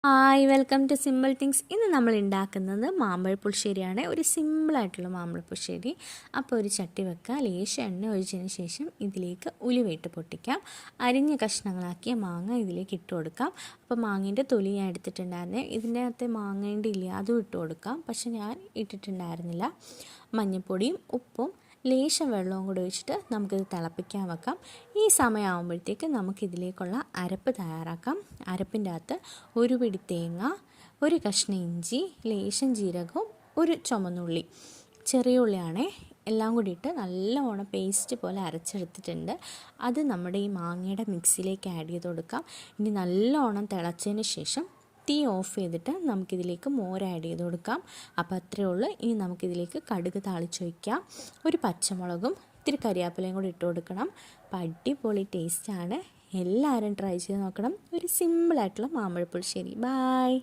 Hi welcome to simple things. ഇന്ന് നമ്മൾ ഉണ്ടാക്കുന്നത് മാമ്പഴപ്പുളിശ്ശേരിയാണ്. ഒരു സിമ്പിളായിട്ടുള്ള മാമ്പഴപ്പുളിശ്ശേരി. അപ്പോൾ ഒരു ചട്ടി വെക്കുക, ലേശം എണ്ണ ഒഴിച്ചതിന് ശേഷം ഇതിലേക്ക് ഉലുവയിട്ട് പൊട്ടിക്കാം. അരിഞ്ഞ കഷ്ണങ്ങളാക്കിയ മാങ്ങ ഇതിലേക്ക് ഇട്ട് കൊടുക്കാം. അപ്പോൾ മാങ്ങേൻ്റെ തൊലി ഞാൻ എടുത്തിട്ടുണ്ടായിരുന്നേ, ഇതിൻ്റെ അകത്ത് മാങ്ങേൻ്റെ ഇല്ല, അതും ഇട്ട് കൊടുക്കാം. പക്ഷെ ഞാൻ ഇട്ടിട്ടുണ്ടായിരുന്നില്ല. മഞ്ഞൾപ്പൊടിയും ഉപ്പും ലേശം വെള്ളവും കൂടി ഒഴിച്ചിട്ട് നമുക്കിത് തിളപ്പിക്കാൻ വെക്കാം. ഈ സമയമാകുമ്പോഴത്തേക്ക് നമുക്കിതിലേക്കുള്ള അരപ്പ് തയ്യാറാക്കാം. അരപ്പിൻ്റെ അകത്ത് ഒരു പിടി തേങ്ങ, ഒരു കഷ്ണം ഇഞ്ചി, ലേശം ജീരകവും ഒരു ചുമന്നുള്ളി, ചെറിയ ഉള്ളിയാണേ, എല്ലാം കൂടി ഇട്ട് നല്ലവണ്ണം പേസ്റ്റ് പോലെ അരച്ചെടുത്തിട്ടുണ്ട്. അത് നമ്മുടെ ഈ മാങ്ങയുടെ മിക്സിയിലേക്ക് ആഡ് ചെയ്ത് കൊടുക്കാം. ഇനി നല്ലവണ്ണം തിളച്ചതിന് ശേഷം തീ ഓഫ് ചെയ്തിട്ട് നമുക്കിതിലേക്ക് മോര് ആഡ് ചെയ്ത് കൊടുക്കാം. അപ്പോൾ അത്രയേ ഉള്ളൂ. ഇനി നമുക്കിതിലേക്ക് കടുക് താളിച്ച് വയ്ക്കാം. ഒരു പച്ചമുളകും ഇത്തിരി കരിയാപ്പിലയും കൂടി ഇട്ട് കൊടുക്കണം. അപ്പോൾ അടിപൊളി ടേസ്റ്റാണ്. എല്ലാവരും ട്രൈ ചെയ്ത് നോക്കണം. ഒരു സിമ്പിളായിട്ടുള്ള മാമ്പഴപ്പുളിശ്ശേരി. ബൈ.